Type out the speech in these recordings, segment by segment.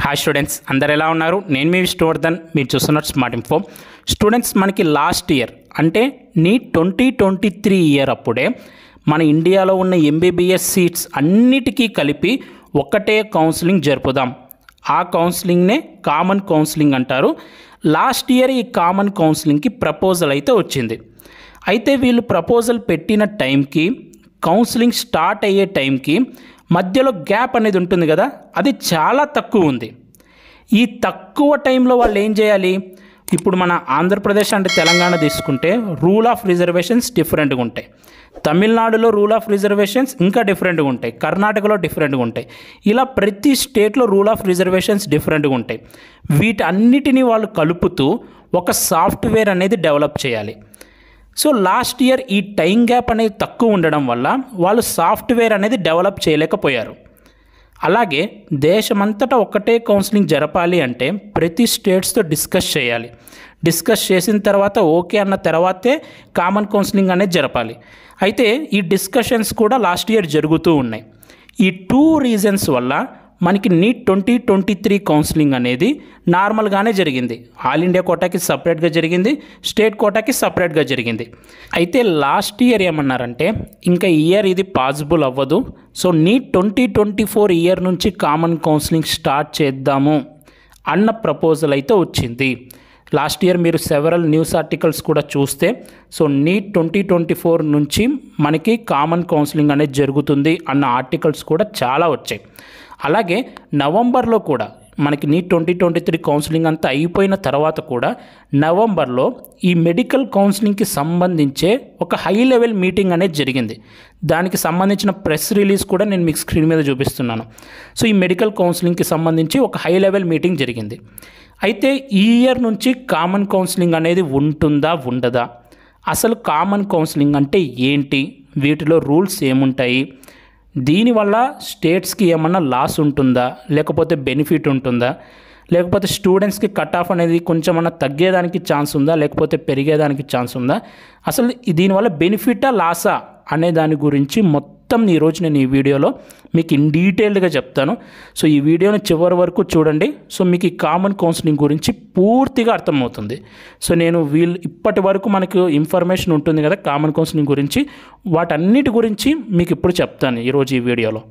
Hi students, అందరు ఎలా ఉన్నారు? నేను మీ విష్ణువర్ధన్, మీరు చూస్తున్నారు స్మార్ట్ ఇన్ఫో. స్టూడెంట్స్, మనకి లాస్ట్ ఇయర్ అంటే నీట్ 2023 ఇయర్ అప్పుడే మన ఇండియాలో ఉన్న ఎంబీబీఎస్ సీట్స్ అన్నిటికీ కలిపి ఒక్కటే కౌన్సిలింగ్ జరుపుదాం. ఆ కౌన్సిలింగ్నే కామన్ కౌన్సిలింగ్ అంటారు. లాస్ట్ ఇయర్ ఈ కామన్ కౌన్సిలింగ్కి ప్రపోజల్ అయితే వచ్చింది. అయితే వీళ్ళు ప్రపోజల్ పెట్టిన టైంకి, కౌన్సిలింగ్ స్టార్ట్ అయ్యే టైంకి మధ్యలో గ్యాప్ అనేది ఉంటుంది కదా, అది చాలా తక్కువ ఉంది. ఈ తక్కువ టైంలో వాళ్ళు ఏం చేయాలి? ఇప్పుడు మన ఆంధ్రప్రదేశ్ అంటే తెలంగాణ తీసుకుంటే రూల్ ఆఫ్ రిజర్వేషన్స్ డిఫరెంట్గా ఉంటాయి. తమిళనాడులో రూల్ ఆఫ్ రిజర్వేషన్స్ ఇంకా డిఫరెంట్గా ఉంటాయి. కర్ణాటకలో డిఫరెంట్గా ఉంటాయి. ఇలా ప్రతి స్టేట్లో రూల్ ఆఫ్ రిజర్వేషన్స్ డిఫరెంట్గా ఉంటాయి. వీటన్నిటిని వాళ్ళు కలుపుతూ ఒక సాఫ్ట్వేర్ అనేది డెవలప్ చేయాలి. సో లాస్ట్ ఇయర్ ఈ టైం గ్యాప్ అనేది తక్కువ ఉండడం వల్ల వాళ్ళు సాఫ్ట్వేర్ అనేది డెవలప్ చేయలేకపోయారు. అలాగే దేశమంతటా ఒక్కటే కౌన్సిలింగ్ జరపాలి అంటే ప్రతి స్టేట్స్తో డిస్కస్ చేయాలి. డిస్కస్ చేసిన తర్వాత ఓకే అన్న తర్వాతే కామన్ కౌన్సిలింగ్ అనేది జరపాలి. అయితే ఈ డిస్కషన్స్ కూడా లాస్ట్ ఇయర్ జరుగుతూ ఉన్నాయి. ఈ 2 రీజన్స్ వల్ల మనకి నీట్ 2023 కౌన్సిలింగ్ అనేది నార్మల్గానే జరిగింది. ఆల్ ఇండియా కోటాకి సపరేట్గా జరిగింది, స్టేట్ కోటాకి సపరేట్గా జరిగింది. అయితే లాస్ట్ ఇయర్ ఏమన్నారంటే ఇంకా ఇయర్ ఇది పాసిబుల్ అవ్వదు, సో నీట్ 2024 ఇయర్ నుంచి కామన్ కౌన్సిలింగ్ స్టార్ట్ చేద్దాము అన్న ప్రపోజల్ అయితే వచ్చింది. లాస్ట్ ఇయర్ మీరు సెవరల్ న్యూస్ ఆర్టికల్స్ కూడా చూస్తే సో నీట్ 2024 నుంచి మనకి కామన్ కౌన్సిలింగ్ అనేది జరుగుతుంది అన్న ఆర్టికల్స్ కూడా చాలా వచ్చాయి. అలాగే నవంబర్లో కూడా మనకి నీట్ 2023 కౌన్సిలింగ్ అంతా అయిపోయిన తర్వాత కూడా నవంబర్లో ఈ మెడికల్ కౌన్సిలింగ్కి సంబంధించే ఒక హై లెవెల్ మీటింగ్ అనేది జరిగింది. దానికి సంబంధించిన ప్రెస్ రిలీజ్ కూడా నేను మీకు స్క్రీన్ మీద చూపిస్తున్నాను. సో ఈ మెడికల్ కౌన్సిలింగ్కి సంబంధించి ఒక హై లెవెల్ మీటింగ్ జరిగింది. అయితే ఈ ఇయర్ నుంచి కామన్ కౌన్సిలింగ్ అనేది ఉంటుందా ఉండదా, అసలు కామన్ కౌన్సిలింగ్ అంటే ఏంటి, వీటిలో రూల్స్ ఏముంటాయి, దీనివల్ల స్టేట్స్కి ఏమన్నా లాస్ ఉంటుందా, లేకపోతే బెనిఫిట్ ఉంటుందా, లేకపోతే స్టూడెంట్స్కి కట్ ఆఫ్ అనేది కొంచెమన్నా తగ్గేదానికి ఛాన్స్ ఉందా, లేకపోతే పెరిగేదానికి ఛాన్స్ ఉందా, అసలు దీనివల్ల బెనిఫిటా లాసా అనే దాని గురించి మొత్తం ఈరోజు నేను ఈ వీడియోలో మీకు ఇన్ డీటెయిల్డ్గా చెప్తాను. సో ఈ వీడియోని చివరి వరకు చూడండి. సో మీకు ఈ కామన్ కౌన్సిలింగ్ గురించి పూర్తిగా అర్థమవుతుంది. సో నేను ఇప్పటి వరకు మనకు ఇన్ఫర్మేషన్ ఉంటుంది కదా కామన్ కౌన్సిలింగ్ గురించి, వాటన్నిటి గురించి మీకు ఇప్పుడు చెప్తాను ఈరోజు ఈ వీడియోలో.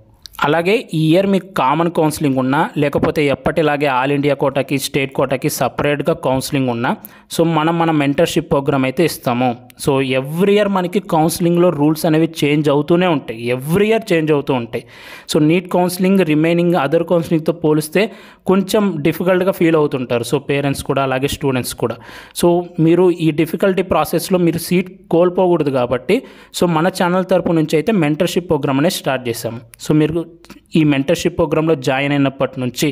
అలాగే ఈ ఇయర్ మీకు కామన్ కౌన్సిలింగ్ ఉన్నా, లేకపోతే ఎప్పటిలాగే ఆల్ ఇండియా కోటాకి స్టేట్ కోటాకి సపరేట్గా కౌన్సిలింగ్ ఉన్నా, సో మన మెంటర్షిప్ ప్రోగ్రామ్ అయితే ఇస్తాము. సో ఎవ్రీ ఇయర్ మనకి కౌన్సిలింగ్లో రూల్స్ అనేవి చేంజ్ అవుతూనే ఉంటాయి, ఎవ్రీ ఇయర్ చేంజ్ అవుతూ ఉంటాయి. So NEET counselling remaining other కౌన్సిలింగ్తో పోలిస్తే కొంచెం డిఫికల్ట్గా ఫీల్ అవుతుంటారు. సో పేరెంట్స్ కూడా అలాగే స్టూడెంట్స్ కూడా. సో మీరు ఈ డిఫికల్టీ ప్రాసెస్లో మీరు సీట్ కోల్పోకూడదు కాబట్టి సో మన ఛానల్ తరపు నుంచి అయితే మెంటర్షిప్ ప్రోగ్రామ్ అనేది స్టార్ట్ చేశాము. సో మీరు ఈ మెంటర్షిప్ ప్రోగ్రాంలో జాయిన్ అయినప్పటి నుంచి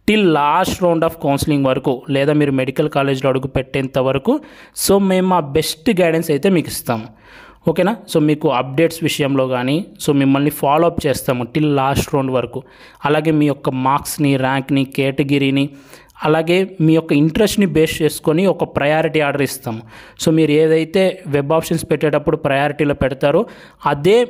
till last round of counselling వరకు, లేదా మీరు మెడికల్ కాలేజ్లో అడుగు పెట్టేంత వరకు సో మేము మా బెస్ట్ గైడెన్స్ అయితే మీకు ఇస్తాము. ఓకేనా? సో మీకు అప్డేట్స్ విషయంలో కానీ సో మిమ్మల్ని ఫాలో అప్ చేస్తాము టిల్ లాస్ట్ రౌండ్ వరకు. అలాగే మీ యొక్క మార్క్స్ని, ర్యాంక్ని, కేటగిరీని, అలాగే మీ యొక్క ఇంట్రెస్ట్ని బేస్ చేసుకొని ఒక ప్రయారిటీ ఆర్డర్ ఇస్తాము. సో మీరు ఏదైతే వెబ్ ఆప్షన్స్ పెట్టేటప్పుడు ప్రయారిటీలో పెడతారో అదే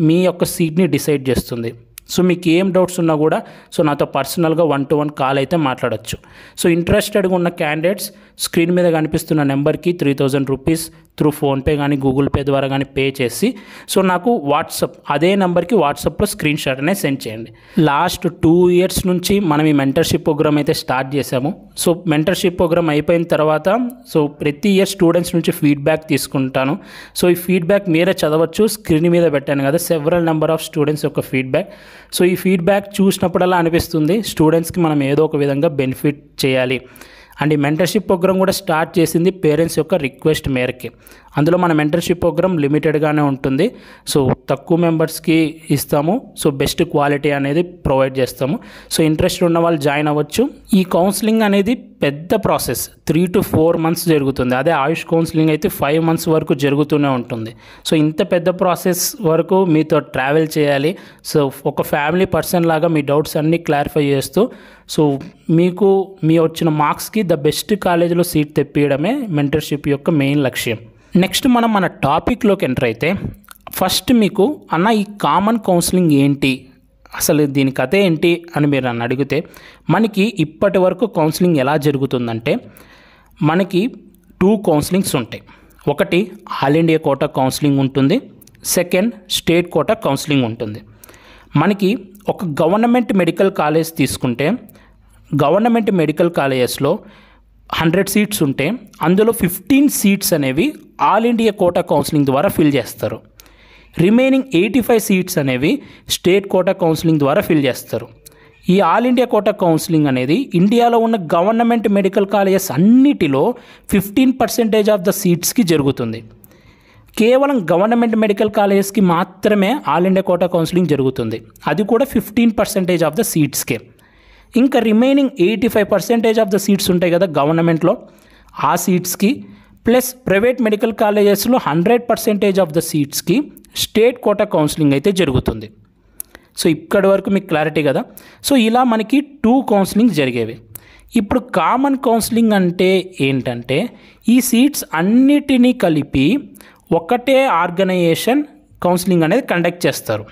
మీ యొక్క సీట్ని డిసైడ్ చేస్తుంది. సో మీకు ఏం డౌట్స్ ఉన్నా కూడా సో నాతో పర్సనల్గా 1-to-1 కాల్ అయితే మాట్లాడచ్చు. సో ఇంట్రెస్టెడ్గా ఉన్న క్యాండిడేట్స్ స్క్రీన్ మీద కనిపిస్తున్న నెంబర్కి 3000 రూపీస్ త్రూ ఫోన్పే కానీ గూగుల్ పే ద్వారా కానీ పే చేసి సో నాకు వాట్సాప్ అదే నెంబర్కి వాట్సాప్లో స్క్రీన్ షాట్ అనేది సెండ్ చేయండి. లాస్ట్ 2 ఇయర్స్ నుంచి మనం ఈ మెంటర్షిప్ ప్రోగ్రామ్ అయితే స్టార్ట్ చేసాము. సో మెంటర్షిప్ ప్రోగ్రామ్ అయిపోయిన తర్వాత సో ప్రతి ఇయర్ స్టూడెంట్స్ నుంచి ఫీడ్బ్యాక్ తీసుకుంటాను. సో ఈ ఫీడ్బ్యాక్ మీరే చదవచ్చు, స్క్రీన్ మీద పెట్టాను కదా సెవరల్ నెంబర్ ఆఫ్ స్టూడెంట్స్ యొక్క ఫీడ్బ్యాక్. సో ఈ ఫీడ్బ్యాక్ చూసినప్పుడల్లా అనిపిస్తుంది స్టూడెంట్స్కి మనం ఏదో ఒక విధంగా బెనిఫిట్ చేయాలి. అండ్ ఈ మెంటర్షిప్ ప్రోగ్రామ్ కూడా స్టార్ట్ చేసింది పేరెంట్స్ యొక్క రిక్వెస్ట్ మేరకి. అందులో మన మెంటర్షిప్ ప్రోగ్రామ్ లిమిటెడ్గానే ఉంటుంది. సో తక్కువ మెంబర్స్కి ఇస్తాము. సో బెస్ట్ క్వాలిటీ అనేది ప్రొవైడ్ చేస్తాము. సో ఇంట్రెస్ట్ ఉన్న వాళ్ళు జాయిన్ అవ్వచ్చు. ఈ కౌన్సిలింగ్ అనేది పెద్ద ప్రాసెస్, 3 to 4 months జరుగుతుంది. అదే ఆయుష్ కౌన్సిలింగ్ అయితే 5 months వరకు జరుగుతూనే ఉంటుంది. సో ఇంత పెద్ద ప్రాసెస్ వరకు మీతో ట్రావెల్ చేయాలి. సో ఒక ఫ్యామిలీ పర్సన్ లాగా మీ డౌట్స్ అన్నీ క్లారిఫై చేస్తూ సో మీకు మీ వచ్చిన మార్క్స్కి ద బెస్ట్ కాలేజీలో సీట్ తెప్పియడమే మెంటర్షిప్ యొక్క మెయిన్ లక్ష్యం. నెక్స్ట్ మనం మన టాపిక్లోకి ఎంటర్ అయితే ఫస్ట్ మీకు అన్న ఈ కామన్ కౌన్సిలింగ్ ఏంటి అసలు దీని కథ ఏంటి అని మీరు నన్ను అడిగితే, మనకి ఇప్పటి వరకు కౌన్సిలింగ్ ఎలా జరుగుతుందంటే, మనకి 2 కౌన్సిలింగ్స్ ఉంటాయి. ఒకటి ఆల్ ఇండియా కోటా కౌన్సిలింగ్ ఉంటుంది, సెకండ్ స్టేట్ కోటా కౌన్సిలింగ్ ఉంటుంది. మనకి ఒక గవర్నమెంట్ మెడికల్ కాలేజ్ తీసుకుంటే, గవర్నమెంట్ మెడికల్ కాలేజెస్లో 100 సీట్స్ ఉంటే అందులో 15 సీట్స్ అనేవి ఆల్ ఇండియా కోటా కౌన్సిలింగ్ ద్వారా ఫిల్ చేస్తారు. రిమైనింగ్ 85 సీట్స్ అనేవి స్టేట్ కోటా కౌన్సిలింగ్ ద్వారా ఫిల్ చేస్తారు. ఈ ఆల్ ఇండియా కోటా కౌన్సిలింగ్ అనేది ఇండియాలో ఉన్న గవర్నమెంట్ మెడికల్ కాలేజెస్ అన్నిటిలో 15% ఆఫ్ ద సీట్స్కి జరుగుతుంది. కేవలం గవర్నమెంట్ మెడికల్ కాలేజెస్కి మాత్రమే ఆల్ ఇండియా కోటా కౌన్సిలింగ్ జరుగుతుంది, అది కూడా 15% ఆఫ్ ద సీట్స్కే. ఇంకా రిమైనింగ్ 85% ఆఫ్ ద సీట్స్ ఉంటాయి కదా గవర్నమెంట్లో, ఆ సీట్స్కి ప్లస్ ప్రైవేట్ మెడికల్ కాలేజెస్లో 100% ఆఫ్ ద సీట్స్కి స్టేట్ కోటా కౌన్సిలింగ్ అయితే జరుగుతుంది. సో ఇక్కడి వరకు మీకు క్లారిటీ కదా. సో ఇలా మనకి 2 కౌన్సిలింగ్ జరిగేవి. ఇప్పుడు కామన్ కౌన్సిలింగ్ అంటే ఏంటంటే, ఈ సీట్స్ అన్నిటినీ కలిపి ఒకటే ఆర్గనైజేషన్ కౌన్సిలింగ్ అనేది కండక్ట్ చేస్తారు.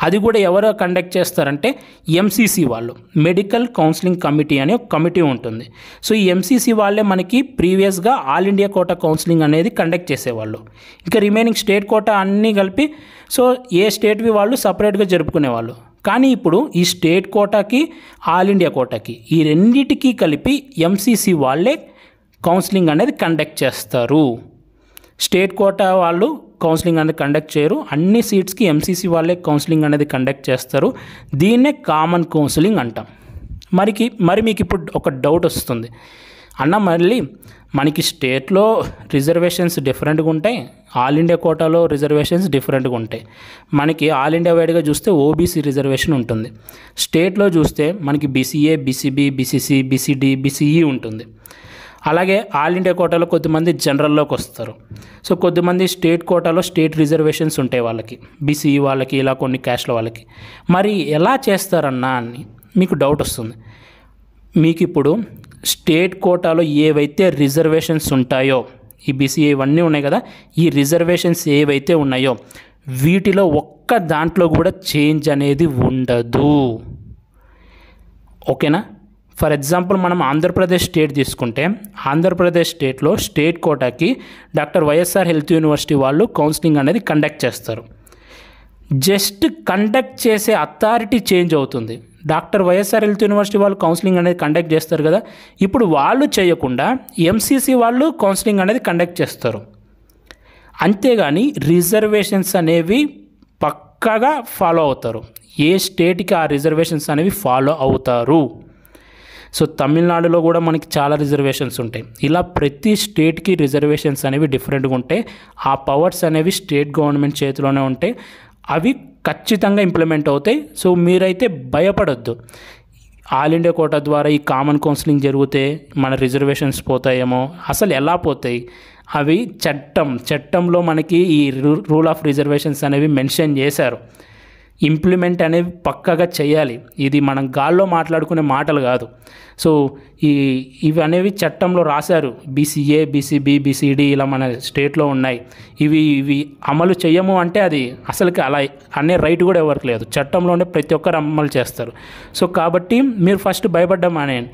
అది కూడా ఎవరు కండక్ట్ చేస్తారంటే ఎంసీసీ వాళ్ళు, మెడికల్ కౌన్సిలింగ్ కమిటీ అని ఒక కమిటీ ఉంటుంది. సో ఈ ఎంసీసీ వాళ్ళే మనకి ప్రీవియస్గా ఆల్ ఇండియా కోటా కౌన్సిలింగ్ అనేది కండక్ట్ చేసేవాళ్ళు. ఇంకా రిమైనింగ్ స్టేట్ కోటా అన్నీ కలిపి సో ఏ స్టేట్వి వాళ్ళు సపరేట్గా జరుపుకునేవాళ్ళు. కానీ ఇప్పుడు ఈ స్టేట్ కోటాకి ఆల్ ఇండియా కోటాకి ఈ రెండింటికి కలిపి ఎంసీసీ వాళ్ళే కౌన్సిలింగ్ అనేది కండక్ట్ చేస్తారు. స్టేట్ కోటా వాళ్ళు కౌన్సిలింగ్ అనేది కండక్ట్ చేయరు, అన్ని సీట్స్కి ఎంసీసీ వాళ్ళే కౌన్సిలింగ్ అనేది కండక్ట్ చేస్తారు. దీన్నే కామన్ కౌన్సిలింగ్ అంటాం. మరి మీకు ఇప్పుడు ఒక డౌట్ వస్తుంది, అన్న మళ్ళీ మనకి స్టేట్లో రిజర్వేషన్స్ డిఫరెంట్గా ఉంటాయి, ఆల్ ఇండియా కోటాలో రిజర్వేషన్స్ డిఫరెంట్గా ఉంటాయి. మనకి ఆల్ ఇండియా వైడ్గా చూస్తే ఓబీసీ రిజర్వేషన్ ఉంటుంది, స్టేట్లో చూస్తే మనకి BCA, BCB, BCC, BCD, BCE ఉంటుంది. అలాగే ఆల్ ఇండియా కోటాలో కొద్దిమంది జనరల్లోకి వస్తారు. సో కొద్దిమంది స్టేట్ కోటాలో స్టేట్ రిజర్వేషన్స్ ఉంటాయి వాళ్ళకి, బీసీఈ వాళ్ళకి, ఇలా కొన్ని క్యాస్ట్ల వాళ్ళకి. మరి ఎలా చేస్తారన్నా అని మీకు డౌట్ వస్తుంది. మీకు ఇప్పుడు స్టేట్ కోటాలో ఏవైతే రిజర్వేషన్స్ ఉంటాయో, ఈ బీసీఈ ఇవన్నీ ఉన్నాయి కదా, ఈ రిజర్వేషన్స్ ఏవైతే ఉన్నాయో వీటిలో ఒక్క దాంట్లో కూడా చేంజ్ అనేది ఉండదు. ఓకేనా? ఫర్ ఎగ్జాంపుల్ మనం ఆంధ్రప్రదేశ్ స్టేట్ తీసుకుంటే, ఆంధ్రప్రదేశ్ స్టేట్లో స్టేట్ కోటాకి డాక్టర్ వైఎస్ఆర్ హెల్త్ యూనివర్సిటీ వాళ్ళు కౌన్సిలింగ్ అనేది కండక్ట్ చేస్తారు. జస్ట్ కండక్ట్ చేసే అథారిటీ చేంజ్ అవుతుంది. డాక్టర్ వైఎస్ఆర్ హెల్త్ యూనివర్సిటీ వాళ్ళు కౌన్సిలింగ్ అనేది కండక్ట్ చేస్తారు కదా, ఇప్పుడు వాళ్ళు చేయకుండా ఎంసీసీ వాళ్ళు కౌన్సిలింగ్ అనేది కండక్ట్ చేస్తారు. అంతేగాని రిజర్వేషన్స్ అనేవి పక్కాగా ఫాలో అవుతారు. ఏ స్టేట్కి ఆ రిజర్వేషన్స్ అనేవి ఫాలో అవుతారు. సో తమిళనాడులో కూడా మనకి చాలా రిజర్వేషన్స్ ఉంటాయి. ఇలా ప్రతి స్టేట్కి రిజర్వేషన్స్ అనేవి డిఫరెంట్గా ఉంటాయి. ఆ పవర్స్ అనేవి స్టేట్ గవర్నమెంట్ చేతిలోనే ఉంటాయి, అవి ఖచ్చితంగా ఇంప్లిమెంట్ అవుతాయి. సో మీరైతే భయపడొద్దు, ఆల్ ఇండియా కోటా ద్వారా ఈ కామన్ కౌన్సిలింగ్ జరిగితే మన రిజర్వేషన్స్ పోతాయేమో. అసలు ఎలా పోతాయి? అవి చట్టంలో మనకి ఈ రూల్ ఆఫ్ రిజర్వేషన్స్ అనేవి మెన్షన్ చేశారు. ఇంప్లిమెంట్ అనేవి పక్కాగా చేయాలి. ఇది మనం గాల్లో మాట్లాడుకునే మాటలు కాదు. సో ఇవి అనేవి చట్టంలో రాశారు. బీసీఏ, బీసీబీ, బీసీడీ ఇలా మన స్టేట్లో ఉన్నాయి. ఇవి అమలు చేయము అంటే అది అసలుకి అలా అనే రైట్ కూడా ఎవరికి లేదు. చట్టంలోనే ప్రతి ఒక్కరు అమలు చేస్తారు. సో కాబట్టి మీరు ఫస్ట్ భయపడ్డామనేయండి.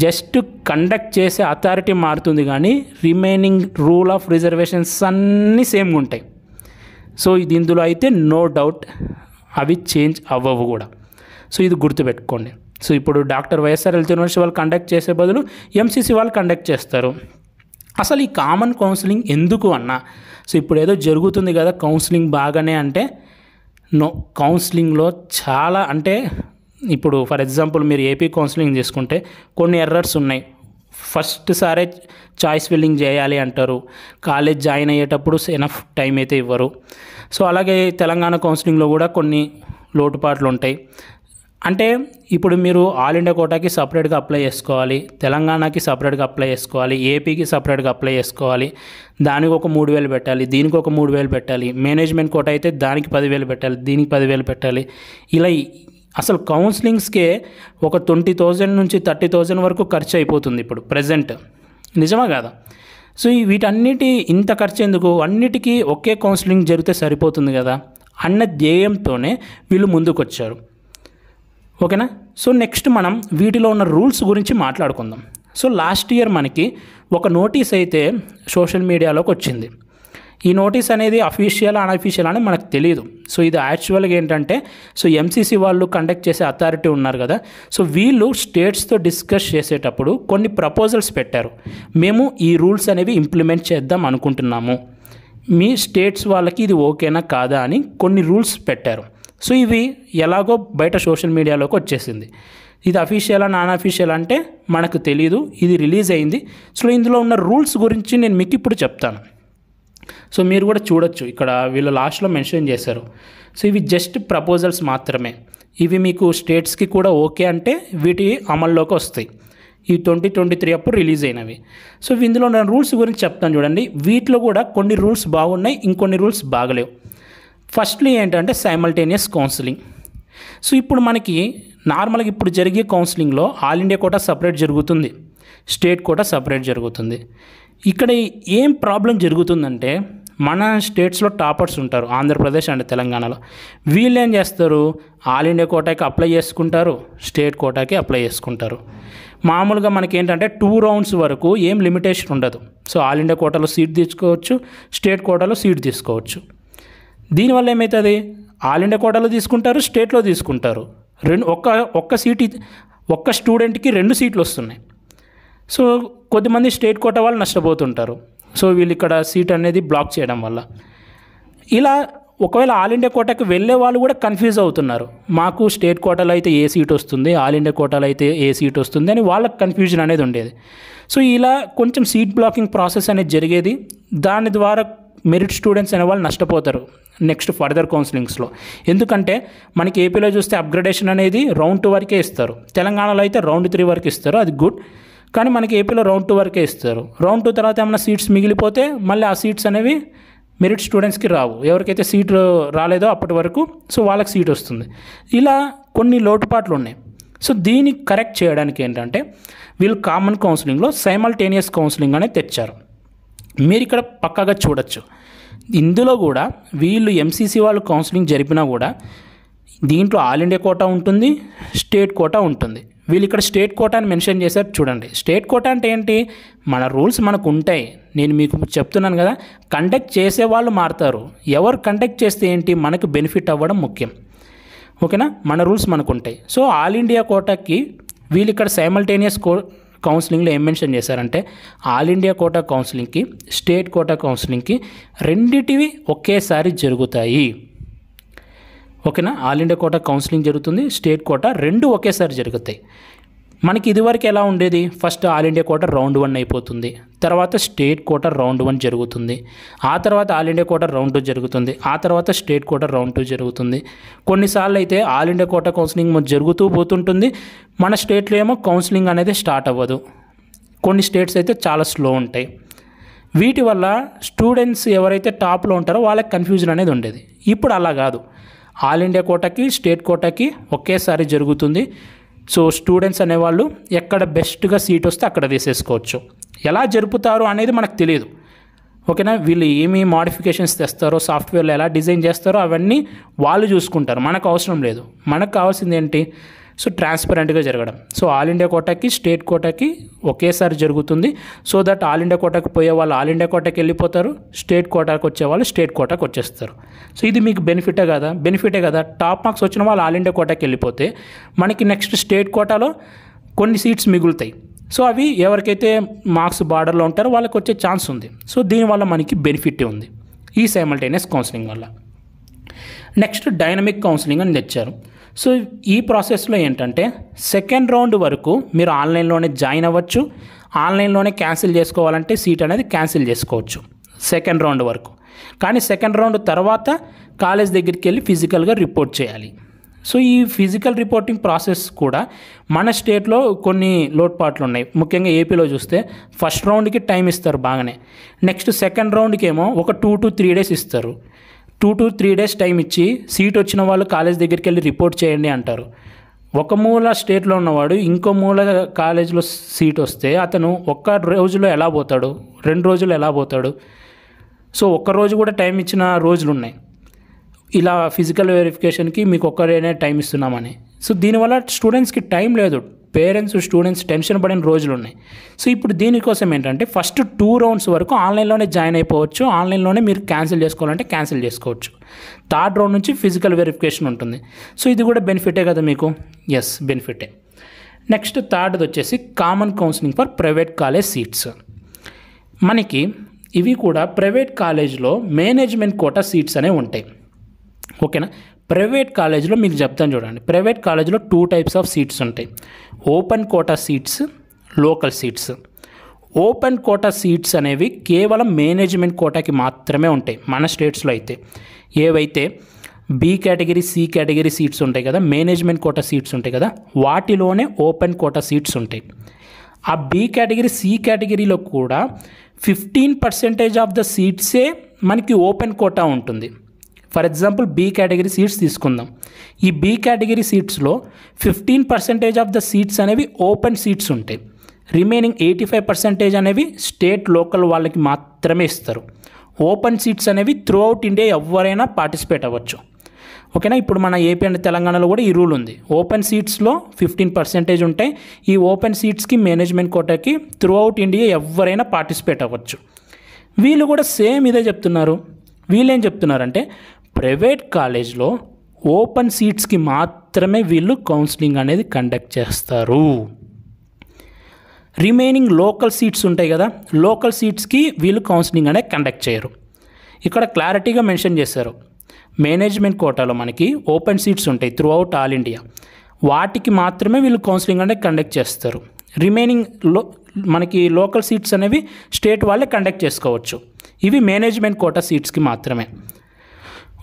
జస్ట్ కండక్ట్ చేసే అథారిటీ మారుతుంది కానీ రిమైనింగ్ రూల్ ఆఫ్ రిజర్వేషన్స్ అన్నీ సేమ్గా ఉంటాయి. సో ఇందులో అయితే నో డౌట్ అవి చేంజ్ అవ్వవు కూడా. సో ఇది గుర్తుపెట్టుకోండి. సో ఇప్పుడు డాక్టర్ వైఎస్ఆర్ హెల్త్ యూనివర్సిటీ వాళ్ళు కండక్ట్ చేసే బదులు ఎంసీసీ వాళ్ళు కండక్ట్ చేస్తారు. అసలు ఈ కామన్ కౌన్సిలింగ్ ఎందుకు అన్నా, సో ఇప్పుడు ఏదో జరుగుతుంది కదా కౌన్సిలింగ్ బాగానే అంటే, నో, కౌన్సిలింగ్లో చాలా అంటే ఇప్పుడు ఫర్ ఎగ్జాంపుల్ మీరు ఏపీ కౌన్సిలింగ్ తీసుకుంటే కొన్ని ఎర్రర్స్ ఉన్నాయి. ఫస్ట్ సారే చాయిస్ ఫిల్లింగ్ చేయాలి అంటారు, కాలేజ్ జాయిన్ అయ్యేటప్పుడు ఎనఫ్ టైం అయితే ఇవ్వరు. సో అలాగే తెలంగాణ కౌన్సిలింగ్లో కూడా కొన్ని లోటుపాట్లు ఉంటాయి. అంటే ఇప్పుడు మీరు ఆల్ ఇండియా కోటాకి సపరేట్గా అప్లై చేసుకోవాలి, తెలంగాణకి సపరేట్గా అప్లై చేసుకోవాలి, ఏపీకి సపరేట్గా అప్లై చేసుకోవాలి, దానికి ఒక 3,000 పెట్టాలి, దీనికి ఒక 3,000 పెట్టాలి, మేనేజ్మెంట్ కోటా అయితే దానికి 10,000 పెట్టాలి, దీనికి 10,000 పెట్టాలి. ఇలా అసలు కౌన్సిలింగ్స్కే ఒక 20,000 నుంచి 30,000 వరకు ఖర్చు అయిపోతుంది ఇప్పుడు ప్రజెంట్. నిజమా కాదా? సో వీటన్నిటి ఇంత ఖర్చు ఎందుకు? అన్నిటికీ ఒకే కౌన్సిలింగ్ జరిగితే సరిపోతుంది కదా. అన్న ధ్యేయంతోనే వీళ్ళు ముందుకొచ్చారు. ఓకేనా. సో నెక్స్ట్ మనం వీటిలో ఉన్న రూల్స్ గురించి మాట్లాడుకుందాం. సో లాస్ట్ ఇయర్ మనకి ఒక నోటీస్ అయితే సోషల్ మీడియాలోకి వచ్చింది. ఈ నోటీస్ అనేది అఫీషియల్ అన్అఫీషియల్ అని మనకు తెలియదు. సో ఇది యాక్చువల్గా ఏంటంటే, సో ఎంసీసీ వాళ్ళు కండక్ట్ చేసే అథారిటీ ఉన్నారు కదా, సో వీళ్ళు స్టేట్స్తో డిస్కస్ చేసేటప్పుడు కొన్ని ప్రపోజల్స్ పెట్టారు. మేము ఈ రూల్స్ అనేవి ఇంప్లిమెంట్ చేద్దాం అనుకుంటున్నాము, మీ స్టేట్స్ వాళ్ళకి ఇది ఓకేనా కాదా అని కొన్ని రూల్స్ పెట్టారు. సో ఇవి ఎలాగో బయట సోషల్ మీడియాలోకి వచ్చేసింది. ఇది అఫీషియల్ నాన్ అఫీషియల్ అంటే మనకు తెలీదు, ఇది రిలీజ్ అయింది. సో ఇందులో ఉన్న రూల్స్ గురించి నేను మీకు ఇప్పుడు చెప్తాను. సో మీరు కూడా చూడొచ్చు, ఇక్కడ వీళ్ళు లాస్ట్లో మెన్షన్ చేశారు. సో ఇవి జస్ట్ ప్రపోజల్స్ మాత్రమే, ఇవి మీకు స్టేట్స్కి కూడా ఓకే అంటే వీటి అమల్లోకి వస్తాయి. ఈ 2023 అప్పుడు రిలీజ్ అయినవి. సో ఇందులో ఉన్న రూల్స్ గురించి చెప్తాను చూడండి. వీటిలో కూడా కొన్ని రూల్స్ బాగున్నాయి, ఇంకొన్ని రూల్స్ బాగలేవు. ఫస్ట్లీ ఏంటంటే సైమల్టేనియస్ కౌన్సిలింగ్. సో ఇప్పుడు మనకి నార్మల్గా ఇప్పుడు జరిగే కౌన్సిలింగ్లో ఆల్ ఇండియా కోటా సపరేట్ జరుగుతుంది, స్టేట్ కోటా సపరేట్ జరుగుతుంది. ఇక్కడ ఏం ప్రాబ్లం జరుగుతుందంటే, మన స్టేట్స్లో టాపర్స్ ఉంటారు ఆంధ్రప్రదేశ్ అండ్ తెలంగాణలో. వీళ్ళు ఏం చేస్తారు, ఆల్ ఇండియా కోటాకి అప్లై చేసుకుంటారు, స్టేట్ కోటాకి అప్లై చేసుకుంటారు. మామూలుగా మనకి ఏంటంటే 2 రౌండ్స్ వరకు ఏం లిమిటేషన్ ఉండదు. సో ఆల్ ఇండియా కోటాలో సీట్ తీసుకోవచ్చు, స్టేట్ కోటాలో సీట్ తీసుకోవచ్చు. దీనివల్ల ఏమవుతుంది, ఆల్ ఇండియా కోటాలో తీసుకుంటారు, స్టేట్లో తీసుకుంటారు. ఒక్క స్టూడెంట్కి 2 సీట్లు వస్తున్నాయి. సో కొద్దిమంది స్టేట్ కోటా వాళ్ళు నష్టపోతుంటారు. సో వీళ్ళు ఇక్కడ సీట్ అనేది బ్లాక్ చేయడం వల్ల. ఇలా ఒకవేళ ఆల్ ఇండియా కోటాకి వెళ్ళే వాళ్ళు కూడా కన్ఫ్యూజ్ అవుతున్నారు, మాకు స్టేట్ కోటాలో అయితే ఏ సీట్ వస్తుంది, ఆల్ ఇండియా కోటాలో అయితే ఏ సీట్ వస్తుంది అని వాళ్ళకి కన్ఫ్యూజన్ అనేది ఉండేది. సో ఇలా కొంచెం సీట్ బ్లాకింగ్ ప్రాసెస్ అనేది జరిగేది. దాని ద్వారా మెరిట్ స్టూడెంట్స్ అనే వాళ్ళు నష్టపోతారు నెక్స్ట్ ఫర్దర్ కౌన్సిలింగ్స్లో. ఎందుకంటే మనకి ఏపీలో చూస్తే అప్గ్రేడేషన్ అనేది రౌండ్ 2 వరకే ఇస్తారు, తెలంగాణలో అయితే రౌండ్ 3 వరకు ఇస్తారు, అది గుడ్. కానీ మనకి ఏపీలో రౌండ్ 2 వరకే ఇస్తారు. రౌండ్ 2 తర్వాత ఏమైనా సీట్స్ మిగిలిపోతే మళ్ళీ ఆ సీట్స్ అనేవి మెరిట్ స్టూడెంట్స్కి రావు. ఎవరికైతే సీట్ రాలేదో అప్పటి వరకు సో వాళ్ళకి సీట్ వస్తుంది. ఇలా కొన్ని లోటుపాట్లు ఉన్నాయి. సో దీన్ని కరెక్ట్ చేయడానికి ఏంటంటే వీళ్ళు కామన్ కౌన్సిలింగ్లో సైమల్టేనియస్ కౌన్సిలింగ్ అనేది తెచ్చారు. మీరు ఇక్కడ పక్కాగా చూడొచ్చు, ఇందులో కూడా వీళ్ళు ఎంసీసీ వాళ్ళు కౌన్సిలింగ్ జరిపినా కూడా దీంట్లో ఆల్ ఇండియా కోటా ఉంటుంది, స్టేట్ కోటా ఉంటుంది. వీళ్ళు ఇక్కడ స్టేట్ కోటా అని మెన్షన్ చేశారు చూడండి. స్టేట్ కోటా అంటే ఏంటి, మన రూల్స్ మనకు ఉంటాయి. నేను మీకు చెప్తున్నాను కదా, కండక్ట్ చేసే వాళ్ళు మారుతారు. ఎవరు కండక్ట్ చేస్తే ఏంటి, మనకు బెనిఫిట్ అవ్వడం ముఖ్యం. ఓకేనా, మన రూల్స్ మనకు ఉంటాయి. సో ఆల్ ఇండియా కోటాకి వీళ్ళు ఇక్కడ సైమల్టేనియస్ కౌన్సిలింగ్లో ఏం మెన్షన్ చేశారంటే, ఆల్ ఇండియా కోటా కౌన్సిలింగ్కి స్టేట్ కోటా కౌన్సిలింగ్కి రెండిటివి ఒకేసారి జరుగుతాయి. ఓకేనా, ఆల్ ఇండియా కోటా కౌన్సిలింగ్ జరుగుతుంది, స్టేట్ కోటా 2 ఒకేసారి జరుగుతాయి. మనకి ఇదివరకు ఎలా ఉండేది, first all India quota round 1 అయిపోతుంది, తర్వాత స్టేట్ కోటా రౌండ్ 1 జరుగుతుంది, ఆ తర్వాత ఆల్ ఇండియా కోటా రౌండ్ 2 జరుగుతుంది, ఆ తర్వాత స్టేట్ కోటా రౌండ్ 2 జరుగుతుంది. కొన్నిసార్లు అయితే ఆల్ ఇండియా కోటా కౌన్సిలింగ్ జరుగుతూ పోతుంటుంది, మన స్టేట్లో ఏమో కౌన్సిలింగ్ అనేది స్టార్ట్ అవ్వదు. కొన్ని స్టేట్స్ అయితే చాలా స్లో ఉంటాయి. వీటి వల్ల స్టూడెంట్స్ ఎవరైతే టాప్లో ఉంటారో వాళ్ళకి కన్ఫ్యూజన్ అనేది ఉండేది. ఇప్పుడు అలా కాదు, ఆల్ ఇండియా కోటాకి స్టేట్ కోటాకి ఒకేసారి జరుగుతుంది. సో స్టూడెంట్స్ అనేవాళ్ళు ఎక్కడ బెస్ట్గా సీట్ వస్తే అక్కడ తీసేసుకోవచ్చు. ఎలా జరుపుతారు అనేది మనకు తెలియదు. ఓకేనా, వీళ్ళు ఏమి మోడిఫికేషన్స్ తెస్తారో, సాఫ్ట్వేర్లో ఎలా డిజైన్ చేస్తారో అవన్నీ వాళ్ళు చూసుకుంటారు, మనకు అవసరం లేదు. మనకు కావాల్సింది ఏంటి, సో ట్రాన్స్పరెంట్గా జరగడం. సో ఆల్ ఇండియా కోటాకి స్టేట్ కోటాకి ఒకేసారి జరుగుతుంది. సో దట్ ఆల్ ఇండియా కోటాకి పోయే వాళ్ళు ఆల్ ఇండియా కోటాకి వెళ్ళిపోతారు, స్టేట్ కోటాకి వచ్చే వాళ్ళు స్టేట్ కోటాకి వచ్చేస్తారు. సో ఇది మీకు బెనిఫిటే కదా. టాప్ మార్క్స్ వచ్చిన వాళ్ళు ఆల్ ఇండియా కోటాకి వెళ్ళిపోతే మనకి నెక్స్ట్ స్టేట్ కోటాలో కొన్ని సీట్స్ మిగులుతాయి. సో అవి ఎవరికైతే మార్క్స్ బార్డర్లో ఉంటారో వాళ్ళకి వచ్చే ఛాన్స్ ఉంది. సో దీనివల్ల మనకి బెనిఫిట్ ఉంది ఈ సైమల్టేనియస్ కౌన్సిలింగ్ వల్ల. నెక్స్ట్ డైనమిక్ కౌన్సిలింగ్ అని తెచ్చారు. సో ఈ ప్రాసెస్లో ఏంటంటే, సెకండ్ రౌండ్ వరకు మీరు ఆన్లైన్లోనే జాయిన్ అవ్వచ్చు, ఆన్లైన్లోనే క్యాన్సిల్ చేసుకోవాలంటే సీట్ అనేది క్యాన్సిల్ చేసుకోవచ్చు సెకండ్ రౌండ్ వరకు. కానీ సెకండ్ రౌండ్ తర్వాత కాలేజ్ దగ్గరికి వెళ్ళి ఫిజికల్గా రిపోర్ట్ చేయాలి. సో ఈ ఫిజికల్ రిపోర్టింగ్ ప్రాసెస్ కూడా మన స్టేట్లో కొన్ని లోటుపాట్లు ఉన్నాయి. ముఖ్యంగా ఏపీలో చూస్తే ఫస్ట్ రౌండ్కి టైం ఇస్తారు బాగానే, నెక్స్ట్ సెకండ్ రౌండ్కి ఏమో ఒక 2 to 3 days ఇస్తారు. 2 to 3 days టైం ఇచ్చి సీట్ వచ్చిన వాళ్ళు కాలేజ్ దగ్గరికి వెళ్ళి రిపోర్ట్ చేయండి అంటారు. ఒక మూల స్టేట్లో ఉన్నవాడు ఇంకో మూల కాలేజ్లో సీట్ వస్తే అతను ఒక్క రోజులో ఎలా పోతాడు, 2 రోజులు ఎలా పోతాడు? సో ఒక్క రోజు కూడా టైం ఇచ్చిన రోజులు ఉన్నాయి. ఇలా ఫిజికల్ వెరిఫికేషన్కి మీకు ఒక్కరైనా టైం ఇస్తున్నామని. సో దీనివల్ల స్టూడెంట్స్కి టైం లేదు, పేరెంట్స్ స్టూడెంట్స్ టెన్షన్ పడిన రోజులు ఉన్నాయి. సో ఇప్పుడు దీనికోసం ఏంటంటే ఫస్ట్ 2 రౌండ్స్ వరకు ఆన్లైన్లోనే జాయిన్ అయిపోవచ్చు, ఆన్లైన్లోనే మీరు క్యాన్సిల్ చేసుకోవాలంటే క్యాన్సిల్ చేసుకోవచ్చు. 3rd రౌండ్ నుంచి ఫిజికల్ వెరిఫికేషన్ ఉంటుంది. సో ఇది కూడా బెనిఫిటే కదా మీకు? ఎస్, బెనిఫిటే. నెక్స్ట్ 3rd వచ్చేసి common counselling for private college seats. మనకి ఇవి కూడా ప్రైవేట్ కాలేజ్లో మేనేజ్మెంట్ కోటా సీట్స్ అనేవి ఉంటాయి. ఓకేనా? ప్రైవేట్ కాలేజ్లో మీకు చెప్తాను చూడండి. ప్రైవేట్ కాలేజ్లో 2 టైప్స్ ఆఫ్ సీట్స్ ఉంటాయి. Open quota seats, local seats. Open quota seats అనేవి కేవలం మేనేజ్మెంట్ కోటాకి మాత్రమే ఉంటాయి మన స్టేట్స్లో అయితే. ఏవైతే B category, C category seats ఉంటాయి కదా, మేనేజ్మెంట్ కోటా సీట్స్ ఉంటాయి కదా, వాటిలోనే ఓపెన్ కోటా సీట్స్ ఉంటాయి. ఆ బి కేటగిరీ, సి కేటగిరీలో కూడా 15% ఆఫ్ ద సీట్సే మనకి ఓపెన్ కోటా ఉంటుంది. For example B category seats తీసుకుందాం. ఈ బి కేటగిరీ సీట్స్లో 15% ఆఫ్ ద సీట్స్ అనేవి ఓపెన్ సీట్స్ ఉంటాయి. రిమైనింగ్ 85% అనేవి స్టేట్, లోకల్ వాళ్ళకి మాత్రమే ఇస్తారు. ఓపెన్ సీట్స్ అనేవి త్రూ అవుట్ ఇండియా ఎవరైనా పార్టిసిపేట్ అవ్వచ్చు. ఓకేనా? ఇప్పుడు మన ఏపీ అండ్ తెలంగాణలో కూడా ఈ రూల్ ఉంది. ఓపెన్ సీట్స్లో 15% ఉంటాయి. ఈ ఓపెన్ సీట్స్కి మేనేజ్మెంట్ కోటాకి త్రూ అవుట్ ఇండియా ఎవరైనా పార్టిసిపేట్ అవ్వచ్చు. వీళ్ళు కూడా సేమ్ ఇదే చెప్తున్నారు. వీళ్ళేం చెప్తున్నారంటే ప్రైవేట్ కాలేజ్లో ఓపెన్ సీట్స్కి మాత్రమే వీళ్ళు కౌన్సిలింగ్ అనేది కండక్ట్ చేస్తారు. రిమైనింగ్ లోకల్ సీట్స్ ఉంటాయి కదా, లోకల్ సీట్స్కి వీళ్ళు కౌన్సిలింగ్ అనేది కండక్ట్ చేయరు. ఇక్కడ క్లారిటీగా మెన్షన్ చేశారు. మేనేజ్మెంట్ కోటాలో మనకి ఓపెన్ సీట్స్ ఉంటాయి త్రూ అవుట్ ఆల్ ఇండియా, వాటికి మాత్రమే వీళ్ళు కౌన్సిలింగ్ అనేది కండక్ట్ చేస్తారు. రిమైనింగ్ మనకి లోకల్ సీట్స్ అనేవి స్టేట్ వాళ్ళే కండక్ట్ చేసుకోవచ్చు. ఇవి మేనేజ్మెంట్ కోటా సీట్స్కి మాత్రమే.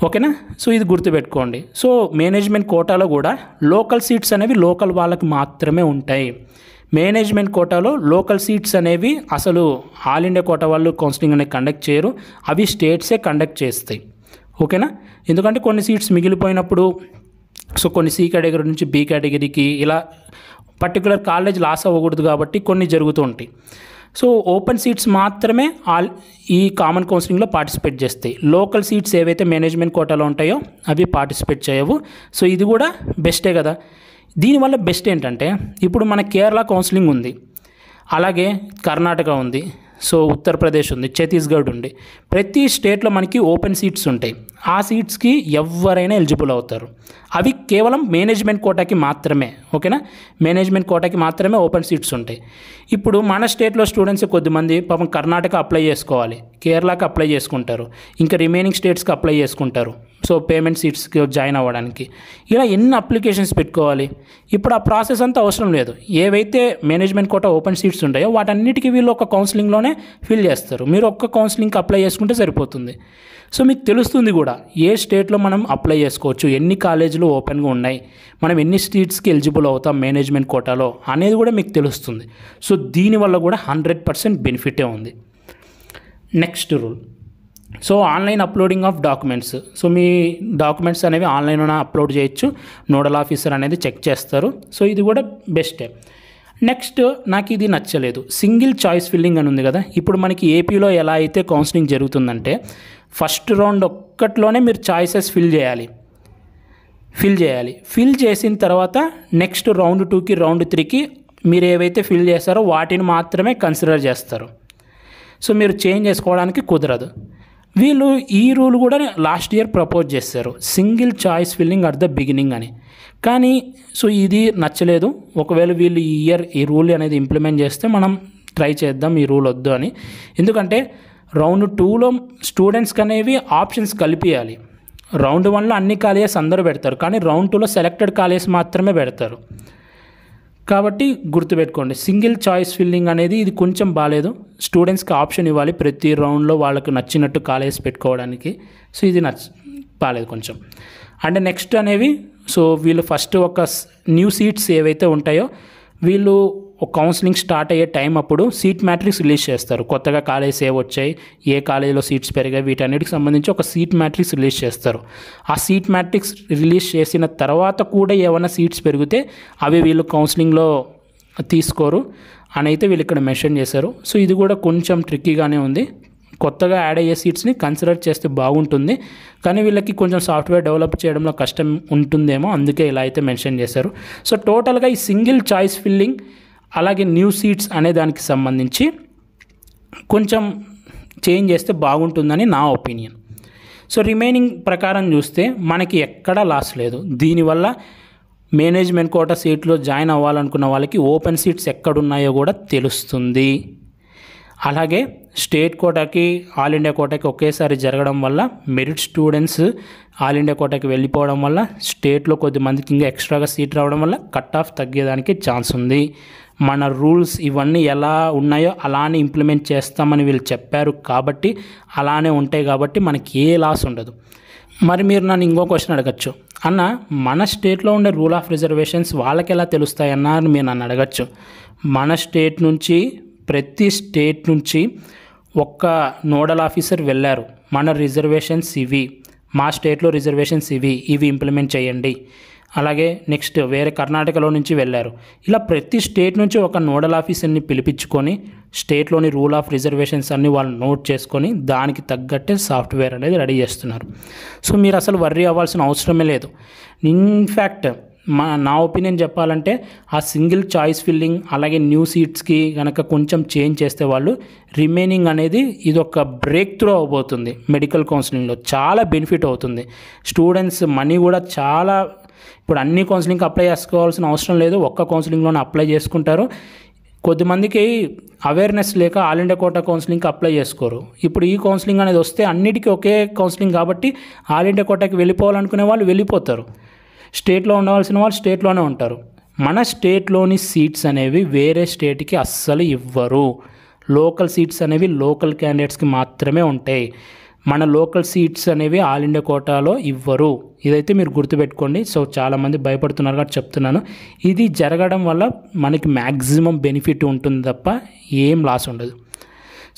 ఓకేనా? సో ఇది గుర్తుపెట్టుకోండి. సో మేనేజ్మెంట్ కోటాలో కూడా లోకల్ సీట్స్ అనేవి లోకల్ వాళ్ళకి మాత్రమే ఉంటాయి. మేనేజ్మెంట్ కోటాలో లోకల్ సీట్స్ అనేవి అసలు ఆల్ ఇండియా కోటా వాళ్ళు కౌన్సిలింగ్ అనేది కండక్ట్ చేయరు, అవి స్టేట్సే కండక్ట్ చేస్తాయి. ఓకేనా? ఎందుకంటే కొన్ని సీట్స్ మిగిలిపోయినప్పుడు సో కొన్ని సి కేటగిరీ నుంచి బి కేటగిరీకి ఇలా పర్టికులర్ కాలేజ్ లాస్ అవ్వకూడదు కాబట్టి కొన్ని జరుగుతూ ఉంటాయి. సో ఓపెన్ సీట్స్ మాత్రమే ఈ కామన్ కౌన్సిలింగ్లో పార్టిసిపేట్ చేస్తాయి. లోకల్ సీట్స్ ఏవైతే మేనేజ్మెంట్ కోటాలో ఉంటాయో అవి పార్టిసిపేట్ చేయవు. సో ఇది కూడా బెస్టే కదా. దీనివల్ల బెస్ట్ ఏంటంటే ఇప్పుడు మన కేరళ కౌన్సిలింగ్ ఉంది, అలాగే కర్ణాటక ఉంది, సో ఉత్తరప్రదేశ్ ఉంది, ఛత్తీస్గఢ్ ఉంది. ప్రతి స్టేట్లో మనకి ఓపెన్ సీట్స్ ఉంటాయి. ఆ సీట్స్కి ఎవరైనా ఎలిజిబుల్ అవుతారు. అవి కేవలం మేనేజ్మెంట్ కోటాకి మాత్రమే. ఓకేనా? మేనేజ్మెంట్ కోటాకి మాత్రమే ఓపెన్ సీట్స్ ఉంటాయి. ఇప్పుడు మన స్టేట్లో స్టూడెంట్స్ కొద్దిమంది పాపం కర్ణాటక అప్లై చేసుకోవాలి, కేరళకి అప్లై చేసుకుంటారు, ఇంకా రిమైనింగ్ స్టేట్స్కి అప్లై చేసుకుంటారు. సో పేమెంట్ సీట్స్కి జాయిన్ అవ్వడానికి ఇలా ఎన్ని అప్లికేషన్స్ పెట్టుకోవాలి. ఇప్పుడు ఆ ప్రాసెస్ అంతా అవసరం లేదు. ఏవైతే మేనేజ్మెంట్ కోటా ఓపెన్ సీట్స్ ఉంటాయో వాటన్నిటికీ వీళ్ళు ఒక కౌన్సిలింగ్లోనే ఫిల్ చేస్తారు. మీరు ఒక్క కౌన్సిలింగ్కి అప్లై చేసుకుంటే సరిపోతుంది. సో మీకు తెలుస్తుంది కూడా ఏ స్టేట్లో మనం అప్లై చేసుకోవచ్చు, ఎన్ని కాలేజీలు ఓపెన్గా ఉన్నాయి, మనం ఎన్ని సీట్స్కి ఎలిజిబుల్ అవుతాం మేనేజ్మెంట్ కోటాలో అనేది కూడా మీకు తెలుస్తుంది. సో దీనివల్ల కూడా 100% బెనిఫిటే ఉంది. Next rule, so online uploading of documents. So me documents అనేవి ఆన్లైన్లోనే అప్లోడ్ చేయొచ్చు, నోడల్ ఆఫీసర్ అనేది చెక్ చేస్తారు. సో ఇది కూడా బెస్టే. నెక్స్ట్ నాకు ఇది నచ్చలేదు, సింగిల్ చాయిస్ ఫిల్లింగ్ అని ఉంది కదా. ఇప్పుడు మనకి ఏపీలో ఎలా అయితే కౌన్సిలింగ్ జరుగుతుందంటే ఫస్ట్ రౌండ్ ఒక్కట్లోనే మీరు చాయిసెస్ ఫిల్ చేయాలి. ఫిల్ చేసిన తర్వాత నెక్స్ట్ రౌండ్ 2కి రౌండ్ 3కి మీరు ఏవైతే ఫిల్ చేస్తారో వాటిని మాత్రమే కన్సిడర్ చేస్తారు. సో మీరు చేంజ్ చేసుకోవడానికి కుదరదు. వీళ్ళు ఈ రూల్ కూడా లాస్ట్ ఇయర్ ప్రపోజ్ చేశారు, single choice filling at the beginning అని. కానీ సో ఇది నచ్చలేదు. ఒకవేళ వీళ్ళు ఈ ఇయర్ ఈ రూల్ అనేది ఇంప్లిమెంట్ చేస్తే మనం ట్రై చేద్దాం ఈ రూల్ వద్దు అని. ఎందుకంటే రౌండ్ 2లో స్టూడెంట్స్కి అనేవి ఆప్షన్స్ కలిపియాలి. రౌండ్ 1లో అన్ని కాలేజెస్ అందరూ పెడతారు, కానీ రౌండ్ 2లో సెలెక్టెడ్ కాలేజెస్ మాత్రమే పెడతారు. కాబట్టి గుర్తుపెట్టుకోండి, సింగిల్ చాయిస్ ఫిల్లింగ్ అనేది ఇది కొంచెం బాగాలేదు. స్టూడెంట్స్కి ఆప్షన్ ఇవ్వాలి ప్రతి రౌండ్లో వాళ్ళకు నచ్చినట్టు కాలేజ్ పెట్టుకోవడానికి. సో ఇది బాగాలేదు కొంచెం. అండ్ నెక్స్ట్ అనేవి సో వీళ్ళు ఫస్ట్ ఒక న్యూ సీట్స్ ఏవైతే ఉంటాయో వీళ్ళు ఒక కౌన్సిలింగ్ స్టార్ట్ అయ్యే టైం అప్పుడు సీట్ మ్యాట్రిక్స్ రిలీజ్ చేస్తారు. కొత్తగా కాలేజెస్ ఏవి వచ్చాయి, ఏ కాలేజీలో సీట్స్ పెరిగాయి, వీటన్నిటికి సంబంధించి ఒక సీట్ మ్యాట్రిక్స్ రిలీజ్ చేస్తారు. ఆ సీట్ మ్యాట్రిక్స్ రిలీజ్ చేసిన తర్వాత కూడా ఏమైనా సీట్స్ పెరిగితే అవి వీళ్ళు కౌన్సిలింగ్లో తీసుకోరు అని అయితే వీళ్ళు ఇక్కడ మెన్షన్ చేశారు. సో ఇది కూడా కొంచెం ట్రిక్కీగానే ఉంది. కొత్తగా యాడ్ అయ్యే సీట్స్ని కన్సిడర్ చేస్తే బాగుంటుంది. కానీ వీళ్ళకి కొంచెం సాఫ్ట్వేర్ డెవలప్ చేయడంలో కష్టం ఉంటుందేమో, అందుకే ఇలా అయితే మెన్షన్ చేశారు. సో టోటల్గా ఈ సింగిల్ చాయిస్ ఫిల్లింగ్ అలాగే న్యూ సీట్స్ అనే దానికి సంబంధించి కొంచెం చేంజ్ చేస్తే బాగుంటుందని నా ఒపీనియన్. సో రిమైనింగ్ ప్రకారం చూస్తే మనకి ఎక్కడా లాస్ లేదు. దీనివల్ల మేనేజ్మెంట్ కోటా సీట్లో జాయిన్ అవ్వాలనుకున్న వాళ్ళకి ఓపెన్ సీట్స్ ఎక్కడున్నాయో కూడా తెలుస్తుంది. అలాగే స్టేట్ కోటాకి ఆల్ ఇండియా కోటాకి ఒకేసారి జరగడం వల్ల మెరిట్ స్టూడెంట్స్ ఆల్ ఇండియా కోటాకి వెళ్ళిపోవడం వల్ల స్టేట్లో కొద్దిమందికి ఇంకా ఎక్స్ట్రాగా సీట్ రావడం వల్ల కట్ ఆఫ్ తగ్గేదానికి ఛాన్స్ ఉంది. మన రూల్స్ ఇవన్నీ ఎలా ఉన్నాయో అలానే ఇంప్లిమెంట్ చేస్తామని వీళ్ళు చెప్పారు కాబట్టి అలానే ఉంటాయి కాబట్టి మనకి ఏ లాస్ ఉండదు. మరి మీరు నన్ను ఇంకో క్వశ్చన్ అడగచ్చు, అన్న మన స్టేట్లో ఉండే రూల్ ఆఫ్ రిజర్వేషన్స్ వాళ్ళకి ఎలా తెలుస్తాయన్న అని మీరు నన్ను అడగచ్చు. మన స్టేట్ నుంచి ప్రతి స్టేట్ నుంచి ఒక్క నోడల్ ఆఫీసర్ వెళ్ళారు, మన రిజర్వేషన్స్ ఇవి, మా స్టేట్లో రిజర్వేషన్స్ ఇవి ఇంప్లిమెంట్ చేయండి. అలాగే నెక్స్ట్ వేరే కర్ణాటకలో నుంచి వెళ్ళారు. ఇలా ప్రతి స్టేట్ నుంచి ఒక నోడల్ ఆఫీసర్ని పిలిపించుకొని స్టేట్లోని రూల్ ఆఫ్ రిజర్వేషన్స్ అన్ని వాళ్ళు నోట్ చేసుకొని దానికి తగ్గట్టే సాఫ్ట్వేర్ అనేది రెడీ చేస్తున్నారు. సో మీరు అసలు వర్రీ అవ్వాల్సిన అవసరమే లేదు. ఇన్ఫ్యాక్ట్ నా ఒపీనియన్ చెప్పాలంటే ఆ సింగిల్ చాయిస్ ఫిల్లింగ్ అలాగే న్యూ సీట్స్కి కనుక కొంచెం చేంజ్ చేస్తే వాళ్ళు రిమైనింగ్ అనేది ఇది ఒక బ్రేక్ త్రూ అవబోతుంది. మెడికల్ కౌన్సిలింగ్లో చాలా బెనిఫిట్ అవుతుంది. స్టూడెంట్స్ మనీ కూడా చాలా, ఇప్పుడు అన్ని కౌన్సిలింగ్కి అప్లై చేసుకోవాల్సిన అవసరం లేదు, ఒక్క కౌన్సిలింగ్లోనే అప్లై చేసుకుంటారు. కొద్దిమందికి అవేర్నెస్ లేక ఆల్ ఇండియా కోటా కౌన్సిలింగ్కి అప్లై చేసుకోరు. ఇప్పుడు ఈ కౌన్సిలింగ్ అనేది వస్తే అన్నిటికీ ఒకే కౌన్సిలింగ్ కాబట్టి ఆల్ ఇండియా కోటాకి వెళ్ళిపోవాలనుకునే వాళ్ళు వెళ్ళిపోతారు. స్టేట్లో ఉండవలసిన వాళ్ళు స్టేట్లోనే ఉంటారు. మన స్టేట్లోని సీట్స్ అనేవి వేరే స్టేట్కి అస్సలు ఇవ్వరు. లోకల్ సీట్స్ అనేవి లోకల్ క్యాండిడేట్స్కి మాత్రమే ఉంటాయి. మన లోకల్ సీట్స్ అనేవి ఆల్ ఇండియా కోటాలో ఇవ్వరు. ఇదైతే మీరు గుర్తుపెట్టుకోండి. సో చాలామంది భయపడుతున్నారు కాబట్టి చెప్తున్నాను. ఇది జరగడం వల్ల మనకి మ్యాక్సిమం బెనిఫిట్ ఉంటుంది తప్ప ఏం లాస్ ఉండదు.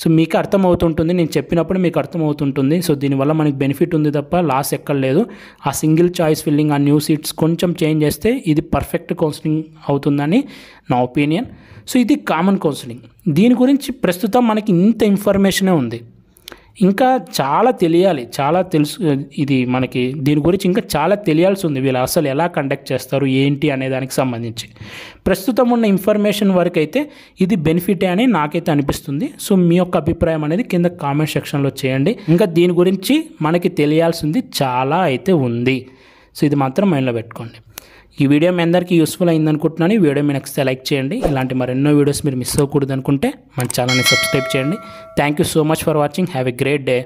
సో మీకు అర్థమవుతుంటుంది, నేను చెప్పినప్పుడు మీకు అర్థమవుతుంటుంది. సో దీనివల్ల మనకి బెనిఫిట్ ఉంది తప్ప లాస్ ఎక్కడ లేదు. ఆ సింగిల్ చాయిస్ ఫిల్లింగ్, ఆ న్యూ సీట్స్ కొంచెం చేంజ్ చేస్తే ఇది పర్ఫెక్ట్ కౌన్సిలింగ్ అవుతుందని నా ఒపీనియన్. సో ఇది కామన్ కౌన్సిలింగ్. దీని గురించి ప్రస్తుతం మనకి ఇంత ఇన్ఫర్మేషనే ఉంది. ఇంకా చాలా తెలియాలి, చాలా ఇది మనకి దీని గురించి ఇంకా చాలా తెలియాల్సి ఉంది. వీళ్ళు అసలు ఎలా కండక్ట్ చేస్తారు ఏంటి అనే దానికి సంబంధించి ప్రస్తుతం ఉన్న ఇన్ఫర్మేషన్ వరకు అయితే ఇది బెనిఫిటే అని నాకైతే అనిపిస్తుంది. సో మీ యొక్క అభిప్రాయం అనేది కింద కామెంట్ సెక్షన్లో చేయండి. ఇంకా దీని గురించి మనకి తెలియాల్సింది చాలా అయితే ఉంది. సో ఇది మాత్రం మైండ్లో పెట్టుకోండి. ఈ వీడియో మీ అందరికీ యూస్ఫుల్ అయింది అనుకుంటున్నాను. ఈ వీడియో మీరు నచ్చితే లైక్ చేయండి. ఇలాంటి మరెన్నో వీడియోస్ మీరు మిస్ అవ్వకూడదు అనుకుంటే మన ఛానల్ని సబ్స్క్రైబ్ చేయండి. Thank you so much for watching. Have a great day.